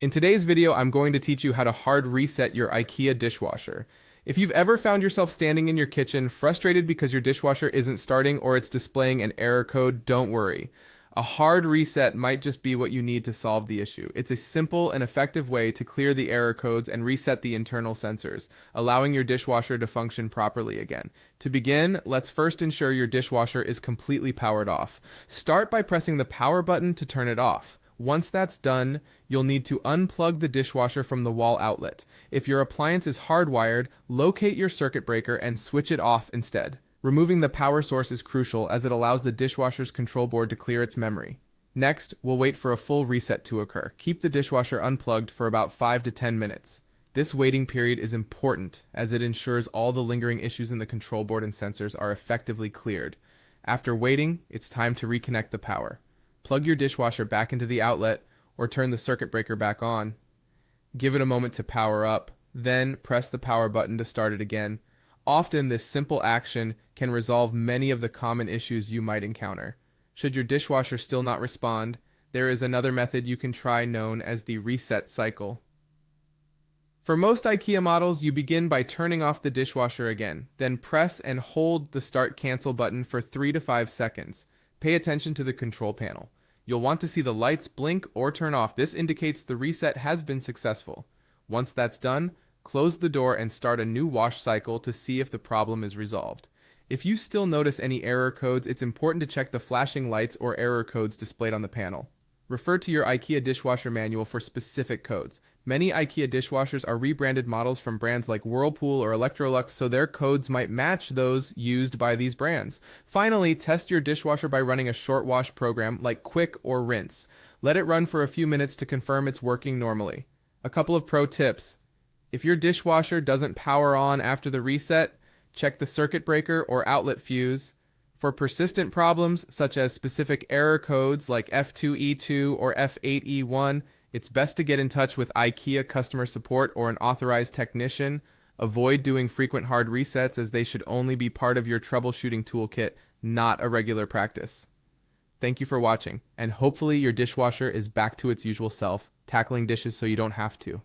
In today's video, I'm going to teach you how to hard reset your Ikea dishwasher. If you've ever found yourself standing in your kitchen frustrated because your dishwasher isn't starting or it's displaying an error code, don't worry. A hard reset might just be what you need to solve the issue. It's a simple and effective way to clear the error codes and reset the internal sensors, allowing your dishwasher to function properly again. To begin, let's first ensure your dishwasher is completely powered off. Start by pressing the power button to turn it off. Once that's done, you'll need to unplug the dishwasher from the wall outlet. If your appliance is hardwired, locate your circuit breaker and switch it off instead. Removing the power source is crucial as it allows the dishwasher's control board to clear its memory. Next, we'll wait for a full reset to occur. Keep the dishwasher unplugged for about 5 to 10 minutes. This waiting period is important as it ensures all the lingering issues in the control board and sensors are effectively cleared. After waiting, it's time to reconnect the power. Plug your dishwasher back into the outlet or turn the circuit breaker back on. Give it a moment to power up, then press the power button to start it again. Often, this simple action can resolve many of the common issues you might encounter. Should your dishwasher still not respond, there is another method you can try known as the reset cycle. For most IKEA models, you begin by turning off the dishwasher again, then press and hold the Start Cancel button for 3 to 5 seconds. Pay attention to the control panel. You'll want to see the lights blink or turn off. This indicates the reset has been successful. Once that's done, close the door and start a new wash cycle to see if the problem is resolved. If you still notice any error codes, it's important to check the flashing lights or error codes displayed on the panel. Refer to your IKEA dishwasher manual for specific codes. Many IKEA dishwashers are rebranded models from brands like Whirlpool or Electrolux, so their codes might match those used by these brands. Finally, test your dishwasher by running a short wash program like Quick or Rinse. Let it run for a few minutes to confirm it's working normally. A couple of pro tips. If your dishwasher doesn't power on after the reset, check the circuit breaker or outlet fuse. For persistent problems, such as specific error codes like F2E2 or F8E1, it's best to get in touch with IKEA customer support or an authorized technician. Avoid doing frequent hard resets as they should only be part of your troubleshooting toolkit, not a regular practice. Thank you for watching, and hopefully your dishwasher is back to its usual self, tackling dishes so you don't have to.